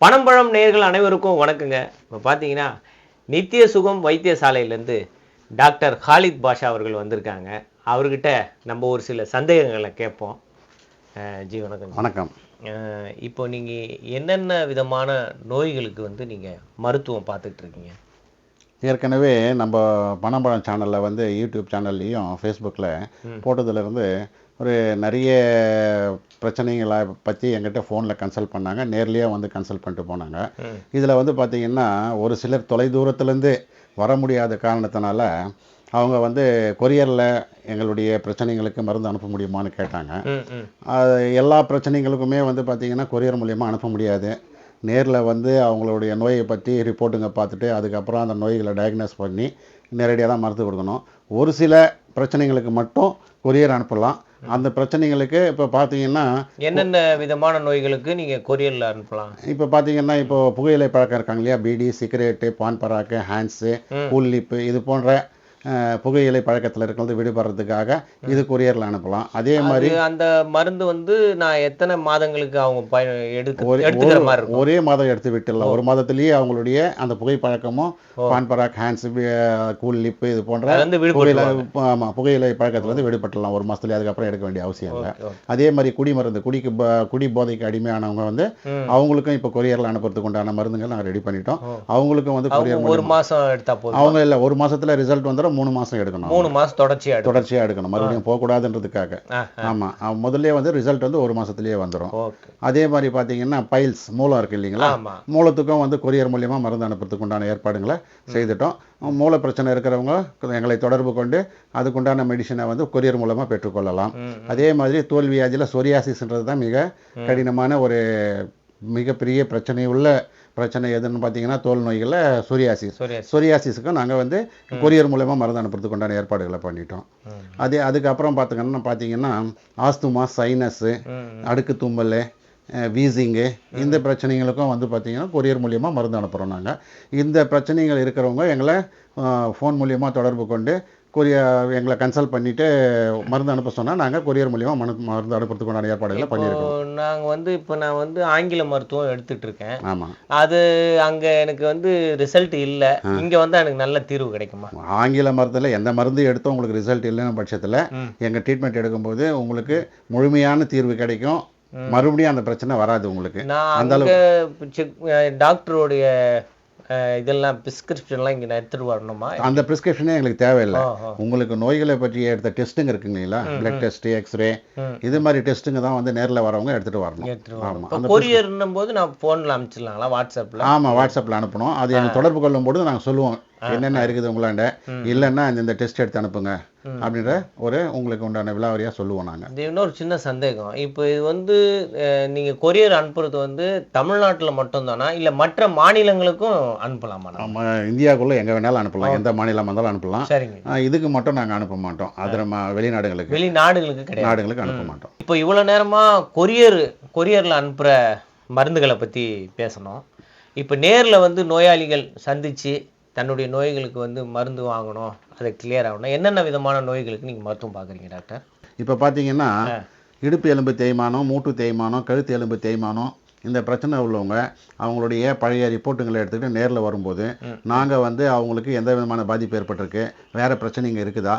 பணம்பழம் நேயர்கள் அனைவருக்கும் வணக்கங்க. இப்போ பார்த்தீங்கன்னா நித்திய சுகம் வைத்தியசாலையிலேருந்து டாக்டர் ஹாலித் பாஷா அவர்கள் வந்திருக்காங்க. அவர்கிட்ட நம்ம ஒரு சில சந்தேகங்களை கேட்போம். ஜி வணக்கம். வணக்கம். இப்போ நீங்கள் என்னென்ன விதமான நோய்களுக்கு நீங்கள் மருத்துவம் பார்த்துட்டு இருக்கீங்க? ஏற்கனவே நம்ம பணம்பழம் சேனலில் யூடியூப் சேனல்லையும் ஃபேஸ்புக்கில் போட்டதுலேருந்து ஒரு நிறைய பிரச்சனைகளை பற்றி எங்கிட்ட ஃபோனில் கன்சல்ட் பண்ணாங்க, நேர்லேயே கன்சல்ட் பண்ணிட்டு போனாங்க. இதில் பார்த்திங்கன்னா ஒரு சிலர் தொலைதூரத்துலேருந்து வர முடியாத காரணத்தினால அவங்க கொரியரில் எங்களுடைய பிரச்சனைகளுக்கு மருந்து அனுப்ப முடியுமான்னு கேட்டாங்க. எல்லா பிரச்சனைகளுக்குமே பார்த்திங்கன்னா கொரியர் மூலிமா அனுப்ப முடியாது. நேரில் அவங்களுடைய நோயை பற்றி ரிப்போர்ட்டுங்க பார்த்துட்டு அதுக்கப்புறம் அந்த நோய்களை டயக்னோஸ் பண்ணி நேரடியாக தான் மருந்து கொடுக்கணும். ஒரு சில பிரச்சனைகளுக்கு மட்டும் கொரியர் அனுப்பலாம். அந்த பிரச்சனைகளுக்கு இப்போ பார்த்தீங்கன்னா என்னென்ன விதமான நோய்களுக்கு நீங்கள் கொரியரில் அனுப்பலாம்? இப்போ பார்த்தீங்கன்னா இப்போ புகையிலை பழக்கம் இருக்காங்க இல்லையா, பீடி, சிகரெட்டு, பான் பராக்கு, ஹேண்ட்ஸு, கூல்லிப்பு, இது போன்ற புகையிலை பழக்கத்தில் இருக்கிறது விடுபடுறதுக்காக இது கொரியரில் அனுப்பலாம். அதே மாதிரி அந்த மருந்து நான் எத்தனை மாதங்களுக்கு அவங்க எடுத்துக்கிற மாதிரி இருக்கும்? ஒரே மாதம் எடுத்து விட்டுடலாம். ஒரு மாதத்திலேயே அவங்களுடைய அந்த புகை பழக்கமும் பான் பராக், ஹேண்ட்ஸ், கூல் லிப்பு, இது போன்ற புகையிலை பழக்கத்தில் விடுபட்டுலாம் ஒரு மாதத்துலேயே. அதுக்கப்புறம் எடுக்க வேண்டிய அவசியம் இல்லை. அதே மாதிரி குடிமருந்து, குடி போதைக்கு அடிமையானவங்க அவங்களுக்கும் இப்போ கொரியரில் அனுப்புறதுக்கு உண்டான மருந்துகள் நாங்கள் ரெடி பண்ணிட்டோம். அவங்களுக்கும் கொரியர் ஒரு மாதம் எடுத்தா போதும். அவங்க இல்லை, ஒரு மாதத்தில் ரிசல்ட் வந்துடும். 3 மாதம் எடுக்கணும். 3 மாதம் தொடர்ச்சியாக எடுக்கணும். மறுபடியும் போகக்கூடாதுன்றதுக்காக. ஆமாம், முதல்ல ரிசல்ட் 1 மாதத்துலேயே வந்துடும். அதே மாதிரி பார்த்தீங்கன்னா பைல்ஸ், மூலம் இருக்கு இல்லைங்களா, மூலத்துக்கும் கொரியர் மூலியமா மருந்து அனுப்புறதுக்கு உண்டான ஏற்பாடுகளை செய்துட்டோம். மூல பிரச்சனை இருக்கிறவங்க எங்களை தொடர்பு கொண்டு அதுக்குண்டான மெடிசனை கொரியர் மூலமாக பெற்றுக்கொள்ளலாம். அதே மாதிரி தோல் வியாதியில் சொரியாசிஸ்ன்றது தான் மிக கடினமான ஒரு மிகப்பெரிய பிரச்சனை எதுன்னு பார்த்தீங்கன்னா தோல் நோய்களில் சொரியாசிஸுக்கும் நாங்கள் கொரியர் மூலமாக மருந்து அனுப்புறதுக்கு உண்டான ஏற்பாடுகளை பண்ணிட்டோம். அதுக்கப்புறம் பார்த்தீங்கன்னா ஆஸ்துமா, சைனஸு, அடுக்கு தும்மல், வீசிங்கு, இந்த பிரச்சனைகளுக்கும் பார்த்தீங்கன்னா கொரியர் மூலியமாக மருந்து அனுப்புகிறோம். நாங்கள் இந்த பிரச்சனைகள் இருக்கிறவங்க எங்களை ஃபோன் மூலியமாக தொடர்பு கொண்டு எங்களை கன்சல்ட் பண்ணிவிட்டு மருந்து அனுப்ப சொன்னால் நாங்கள் கொரியர் மூலியமாக மருந்து அனுப்புறதுக்குண்டான ஏற்பாடுகளை பண்ணியிருக்கோம். நாங்கள் இப்போ நான் ஆங்கில மருத்துவம் எடுத்துகிட்டு இருக்கேன். ஆமாம், அது அங்கே எனக்கு ரிசல்ட் இல்லை. இங்கே எனக்கு நல்ல தீர்வு கிடைக்குமா? ஆங்கில மருந்தில் எந்த மருந்து எடுத்தோம் உங்களுக்கு ரிசல்ட் இல்லைன்னு பட்சத்தில் எங்கள் ட்ரீட்மெண்ட் எடுக்கும்போது உங்களுக்கு முழுமையான தீர்வு கிடைக்கும். மறுபடியும் அந்த பிரச்சனை வராது உங்களுக்கு. அந்த அளவுக்கு டாக்டருடைய இதெல்லாம் பிரிஸ்கிரிப்ஷன்லாம் இங்கே எடுத்துகிட்டு வரணுமா? அந்த பிரிஸ்கிரிப்ஷனே எங்களுக்கு தேவையில்லை. உங்களுக்கு நோய்களை பற்றி எடுத்த டெஸ்ட்டுங்க இருக்குங்களா, பிளட் டெஸ்ட், எக்ஸ்ரே, இது மாதிரி டெஸ்ட்டுங்க தான் நேரில் வரவங்க எடுத்துகிட்டு வரணும். ஆமாம், கொரியர்னும் போது நான் ஃபோனில் அனுப்பிச்சிடலாங்களா, வாட்ஸ்அப்பில்? ஆமாம், வாட்ஸ்அப்பில் அனுப்பணும். அது எனக்கு தொடர்பு கொள்ளும் போது நாங்கள் சொல்லுவோம் என்னென்ன இருக்குது உங்களாண்ட, இல்லைன்னா இந்த டெஸ்ட் எடுத்து அனுப்புங்க அப்படின்ற உங்களுக்கு உண்டான விலாவரியாக சொல்லுவோம் நாங்கள். இன்னொரு சின்ன சந்தேகம், இப்போ இது நீங்கள் கொரியர் அனுப்புறது தமிழ்நாட்டில் மட்டும்தானா இல்லை மற்ற மாநிலங்களுக்கும் அனுப்பலாமா? நம்ம இந்தியாவுக்குள்ளே எங்கே வேணாலும் அனுப்பலாம், எந்த மாநிலம் வந்தாலும் அனுப்பலாம். சரிங்க. இதுக்கு மட்டும் நாங்கள் அனுப்ப மாட்டோம். அது நம்ம வெளிநாடுகளுக்கு அனுப்ப மாட்டோம். இப்போ இவ்வளோ நேரமாக கொரியரில் அனுப்புகிற மருந்துகளை பற்றி பேசணும். இப்போ நேரில் நோயாளிகள் சந்தித்து தன்னுடைய நோய்களுக்கு மருந்து வாங்கணும், அதை கிளியர் ஆகணும், என்னென்ன விதமான நோய்களுக்கு நீங்கள் மருத்துவம் பார்க்குறீங்க டாக்டர்? இப்போ பார்த்தீங்கன்னா இடுப்பு எலும்பு தேய்மானம், மூட்டு தேய்மானம், கழுத்து எலும்பு தேய்மானம், இந்த பிரச்சனை உள்ளவங்க அவங்களுடைய பழைய ரிப்போர்ட்டுங்களை எடுத்துக்கிட்டு நேரில் வரும்போது நாங்கள் அவங்களுக்கு எந்த விதமான பாதிப்பு ஏற்பட்டிருக்கு, வேறு பிரச்சனைங்க இருக்குதா,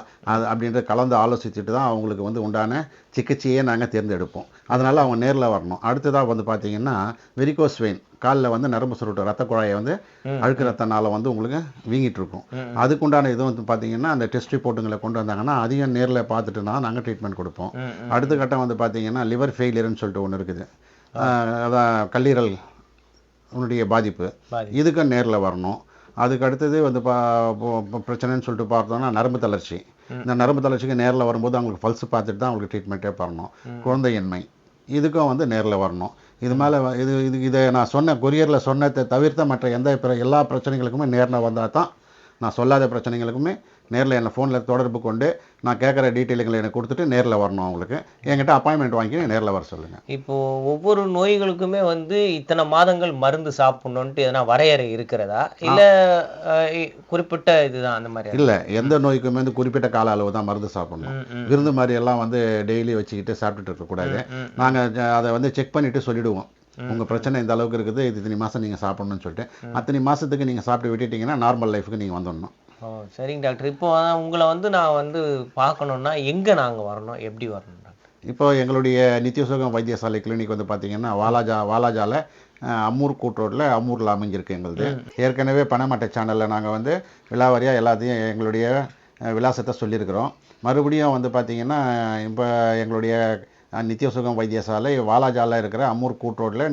அப்படின்ற கலந்து ஆலோசிச்சுட்டு தான் அவங்களுக்கு உண்டான சிகிச்சையே நாங்கள் தேர்ந்தெடுப்போம். அதனால் அவங்க நேரில் வரணும். அடுத்ததாக பார்த்தீங்கன்னா வெரிகோஸ் வெயின், காலில் நரம்பு சுருட்டு, ரத்த குழாயை அழுக்கு ரத்தனால உங்களுக்கு வீங்கிட்டு இருக்கும். அதுக்குண்டான இது பார்த்தீங்கன்னா அந்த டெஸ்ட் ரிப்போர்ட்டுங்களை கொண்டு வந்தாங்கன்னா அதையும் நேரில் பார்த்துட்டுனா நாங்கள் ட்ரீட்மெண்ட் கொடுப்போம். அடுத்த கட்டம் பார்த்தீங்கன்னா லிவர் ஃபெயிலியர்னு சொல்லிட்டு ஒன்று இருக்குது, அதான் கல்லீரல் உன்னுடைய பாதிப்பு, இதுக்கும் நேரில் வரணும். அதுக்கு அடுத்தது பிரச்சனைன்னு சொல்லிட்டு பார்த்தோம்னா நரம்பு தளர்ச்சி. இந்த நரம்பு தளர்ச்சிக்கு நேரில் வரும்போது அவங்களுக்கு பல்ஸ் பார்த்துட்டு தான் அவங்களுக்கு ட்ரீட்மெண்ட்டே பண்ணணும். குழந்தையின்மை, இதுக்கும் நேரில் வரணும். இது மேலே இதை நான் சொன்ன கொரியரில் சொன்னதை தவிர்த்த மற்ற எல்லா பிரச்சனைகளுக்குமே நேரில் வந்தால் தான், நான் சொல்லாத பிரச்சனைகளுக்குமே நேரில் என்னை ஃபோனில் தொடர்பு கொண்டு நான் கேட்குற டீட்டெயில்களை எனக்கு கொடுத்துட்டு நேரில் வரணும். அவங்களுக்கு என்கிட்ட அப்பாயின்மெண்ட் வாங்கி நேரில் வர சொல்லுங்கள். இப்போது ஒவ்வொரு நோய்களுக்குமே இத்தனை மாதங்கள் மருந்து சாப்பிட்ணுன்ட்டு எதனா வரையறை இருக்கிறதா, இல்லை குறிப்பிட்ட இதுதான் அந்த மாதிரி? இல்லை, எந்த நோய்க்குமே குறிப்பிட்ட கால அளவு தான் மருந்து சாப்பிடணும். விருந்து மாதிரி எல்லாம் டெய்லி வச்சுக்கிட்டு சாப்பிட்டுட்டு இருக்கக்கூடாது. நாங்கள் அதை செக் பண்ணிவிட்டு சொல்லிவிடுவோம். உங்கள் பிரச்சனை இந்த அளவுக்கு இருக்குது, இது இத்தனை மாதம் நீங்கள் சாப்பிடணும்னு சொல்லிட்டு அத்தனை மாதத்துக்கு நீங்கள் சாப்பிட்டு விட்டுட்டிங்கன்னா நார்மல் லைஃபுக்கு நீங்கள் வந்துடணும். ஓ சரிங்க டாக்டர். இப்போ உங்களை வந்து நான் வந்து பார்க்கணுன்னா எங்கே நாங்கள் வரணும், எப்படி வரணும் டாக்டர்? இப்போ எங்களுடைய நித்தியசுகம் வைத்தியசாலை கிளினிக் வந்து பார்த்தீங்கன்னா வாலாஜாவில் அம்மூர் கூட்ரோட்டில் அம்மூரில் அமைஞ்சிருக்கு எங்களுது. ஏற்கனவே பணமட்டை சேனலில் நாங்கள் வந்து விலாவாரியாக எல்லாத்தையும் எங்களுடைய விலாசத்தை சொல்லியிருக்கிறோம். மறுபடியும் வந்து பார்த்திங்கன்னா இப்போ எங்களுடைய நித்தியசுகம் வைத்தியசாலை வாலாஜாவில் இருக்கிற அம்மூர் கூட்ரோட்டில்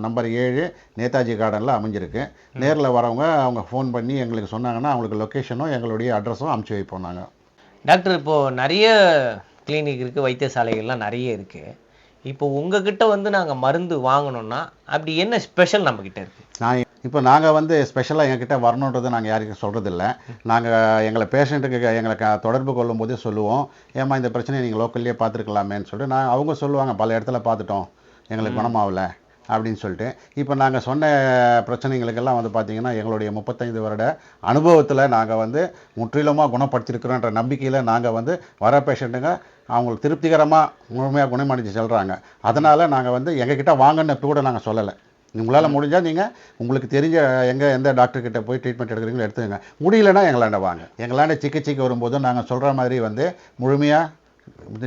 நம்பர் 7 நேதாஜி கார்டனில் அமைஞ்சிருக்கு. நேரில் வரவங்க அவங்க ஃபோன் பண்ணி எங்களுக்கு சொன்னாங்கன்னா அவங்களுக்கு லொக்கேஷனும் எங்களுடைய அட்ரஸும் அமுச்சு வைப்போம் நாங்கள். டாக்டர் இப்போது நிறைய கிளினிக் இருக்குது, வைத்தியசாலைகள்லாம் நிறைய இருக்குது. இப்போ உங்ககிட்ட வந்து நாங்கள் மருந்து வாங்கணும்னா அப்படி என்ன ஸ்பெஷல் நம்மக்கிட்ட இருக்குது? நாங்கள் வந்து ஸ்பெஷலாக எங்ககிட்ட வரணுன்றது நாங்கள் யாருக்கும் சொல்கிறதில்ல. நாங்கள் எங்களை பேஷண்ட்டுக்கு எங்களை தொடர்பு கொள்ளும் போதே சொல்லுவோம், ஏம்மா இந்த பிரச்சனையை நீங்கள் லோக்கல்லையே பார்த்துருக்கலாமேன்னு சொல்லிட்டு அவங்க சொல்லுவாங்க, பல இடத்துல பார்த்துட்டோம் எங்களுக்கு குணமாகலை அப்படின்னு சொல்லிட்டு. இப்போ நாங்கள் சொன்ன பிரச்சனைகளுக்கெல்லாம் வந்து பார்த்திங்கன்னா எங்களுடைய 35 வருட அனுபவத்தில் நாங்கள் வந்து முற்றிலுமாக குணப்படுத்தியிருக்கிறோன்ற நம்பிக்கையில் நாங்கள் வந்து வர பேஷண்ட்டுங்க அவங்களுக்கு திருப்திகரமாக முழுமையாக குணமடைஞ்சு செல்கிறாங்க. அதனால் நாங்கள் வந்து எங்ககிட்ட வாங்கன்னு கூட நாங்கள் சொல்லலை. உங்களால் முடிஞ்சால் நீங்கள் உங்களுக்கு தெரிஞ்ச எந்த டாக்டர்கிட்ட போய் ட்ரீட்மெண்ட் எடுக்கிறீங்களோ எடுத்துக்கங்க. முடியலன்னா எங்களாண்ட வாங்க. எங்களாண்ட சிகிச்சைக்கு வரும்போது நாங்கள் சொல்கிற மாதிரி வந்து முழுமையாக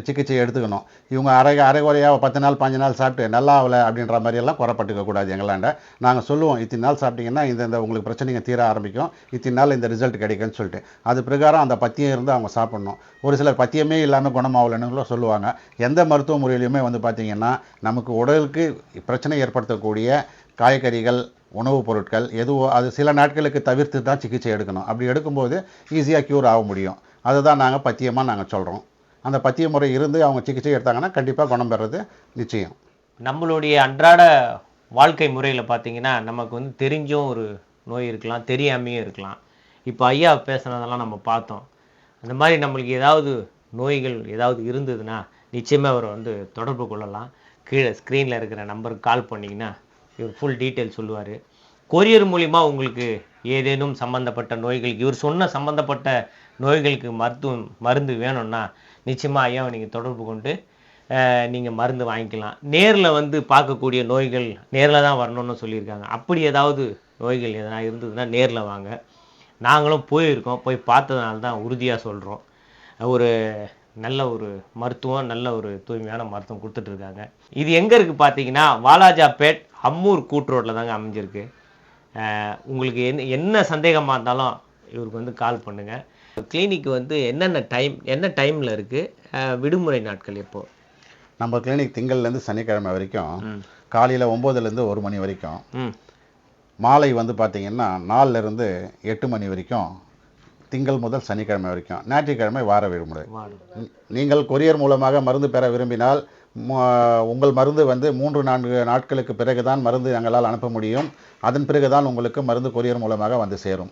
சிகிச்சை எடுத்துக்கணும். இவங்க அரைகுறையாக 10 நாள் 15 நாள் சாப்பிட்டு நல்லா ஆகலை அப்படின்ற மாதிரியெல்லாம் குறைப்பட்டுக்க கூடாது. எங்களாண்ட நாங்கள் சொல்லுவோம், இத்தனை நாள் சாப்பிட்டிங்கன்னா இந்த உங்களுக்கு பிரச்சனைங்க தீர ஆரம்பிக்கும், இத்தனை நாள் இந்த ரிசல்ட் கிடைக்குன்னு சொல்லிட்டு அது பிரகாரம் அந்த பத்தியம் இருந்து அவங்க சாப்பிட்ணும். ஒரு சிலர் பத்தியமே இல்லாமல் குணமாகலைன்னு சொல்லுவாங்க. எந்த மருத்துவ முறையிலையுமே வந்து பார்த்திங்கன்னா நமக்கு உடலுக்கு பிரச்சனை ஏற்படுத்தக்கூடிய காய்கறிகள் உணவுப் பொருட்கள் எதுவோ அது சில நாட்களுக்கு தவிர்த்து தான் சிகிச்சை எடுக்கணும். அப்படி எடுக்கும்போது ஈஸியாக க்யூர் ஆக முடியும். அதை தான் நாங்கள் பத்தியமாக நாங்கள் சொல்கிறோம். அந்த பத்திய முறை இருந்து அவங்க சிகிச்சை எடுத்தாங்கன்னா கண்டிப்பாக குணம் பெறது நிச்சயம். நம்மளுடைய அன்றாட வாழ்க்கை முறையில் பார்த்தீங்கன்னா நமக்கு வந்து தெரிஞ்சும் ஒரு நோய் இருக்கலாம், தெரியாமையும் இருக்கலாம். இப்போ ஐயா பேசுனதெல்லாம் நம்ம பார்த்தோம். அந்த மாதிரி நம்மளுக்கு ஏதாவது நோய்கள் ஏதாவது இருந்ததுன்னா நிச்சயமாக அவரை வந்து தொடர்பு கொள்ளலாம். கீழே ஸ்க்ரீனில் இருக்கிற நம்பருக்கு கால் பண்ணிங்கன்னா இவர் ஃபுல் டீட்டெயில் சொல்லுவார். கொரியர் மூலிமா உங்களுக்கு ஏதேனும் சம்மந்தப்பட்ட நோய்கள், இவர் சொன்ன சம்மந்தப்பட்ட நோய்களுக்கு மருந்து வேணும்னா நிச்சயமாக ஐயாவை நீங்கள் தொடர்பு கொண்டு நீங்கள் மருந்து வாங்கிக்கலாம். நேரில் வந்து பார்க்கக்கூடிய நோய்கள் நேரில் தான் வரணும்னு சொல்லியிருக்காங்க. அப்படி ஏதாவது நோய்கள் எதனா இருந்ததுன்னா நேரில் வாங்க. நாங்களும் போயிருக்கோம், போய் பார்த்ததுனால தான் உறுதியாக சொல்கிறோம். ஒரு நல்ல ஒரு மருத்துவம், நல்ல ஒரு தூய்மையான மருத்துவம் கொடுத்துட்ருக்காங்க. இது எங்கே இருக்குது பார்த்தீங்கன்னா வாலாஜாபேட் அம்மூர் கூட்ரோட்டில் தாங்க அமைஞ்சிருக்கு. உங்களுக்கு என்ன சந்தேகமாக இருந்தாலும் இவருக்கு வந்து கால் பண்ணுங்கள். கிளினிக் வந்து என்ன டைமில் இருக்குது, விடுமுறை நாட்கள் எப்போ? நம்ம கிளினிக் திங்கள்லேருந்து சனிக்கிழமை வரைக்கும் காலையில் 9லேருந்து 1 மணி வரைக்கும், மாலை வந்து பார்த்திங்கன்னா 4லேருந்து 8 மணி வரைக்கும், திங்கள் முதல் சனிக்கிழமை வரைக்கும், ஞாயிற்றுக்கிழமை வார விடுமுறை. நீங்கள் கொரியர் மூலமாக மருந்து பெற விரும்பினால் உங்கள் மருந்து வந்து 3-4 நாட்களுக்கு பிறகு தான் மருந்து எங்களால் அனுப்ப முடியும். அதன் பிறகு தான் உங்களுக்கு மருந்து கொரியர் மூலமாக வந்து சேரும்.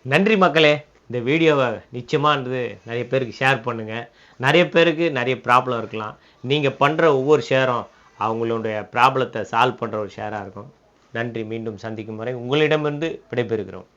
நன்றி மக்களே. இந்த வீடியோவை நிச்சயமானது நிறைய பேருக்கு ஷேர் பண்ணுங்கள். நிறைய பேருக்கு நிறைய ப்ராப்ளம் இருக்கலாம். நீங்கள் பண்ணுற ஒவ்வொரு ஷேரும் அவங்களுடைய ப்ராப்ளத்தை சால்வ் பண்ணுற ஒரு ஷேராக இருக்கும். நன்றி. மீண்டும் சந்திக்கும் வரை உங்களிடமிருந்து விடைபெறுகிறோம்.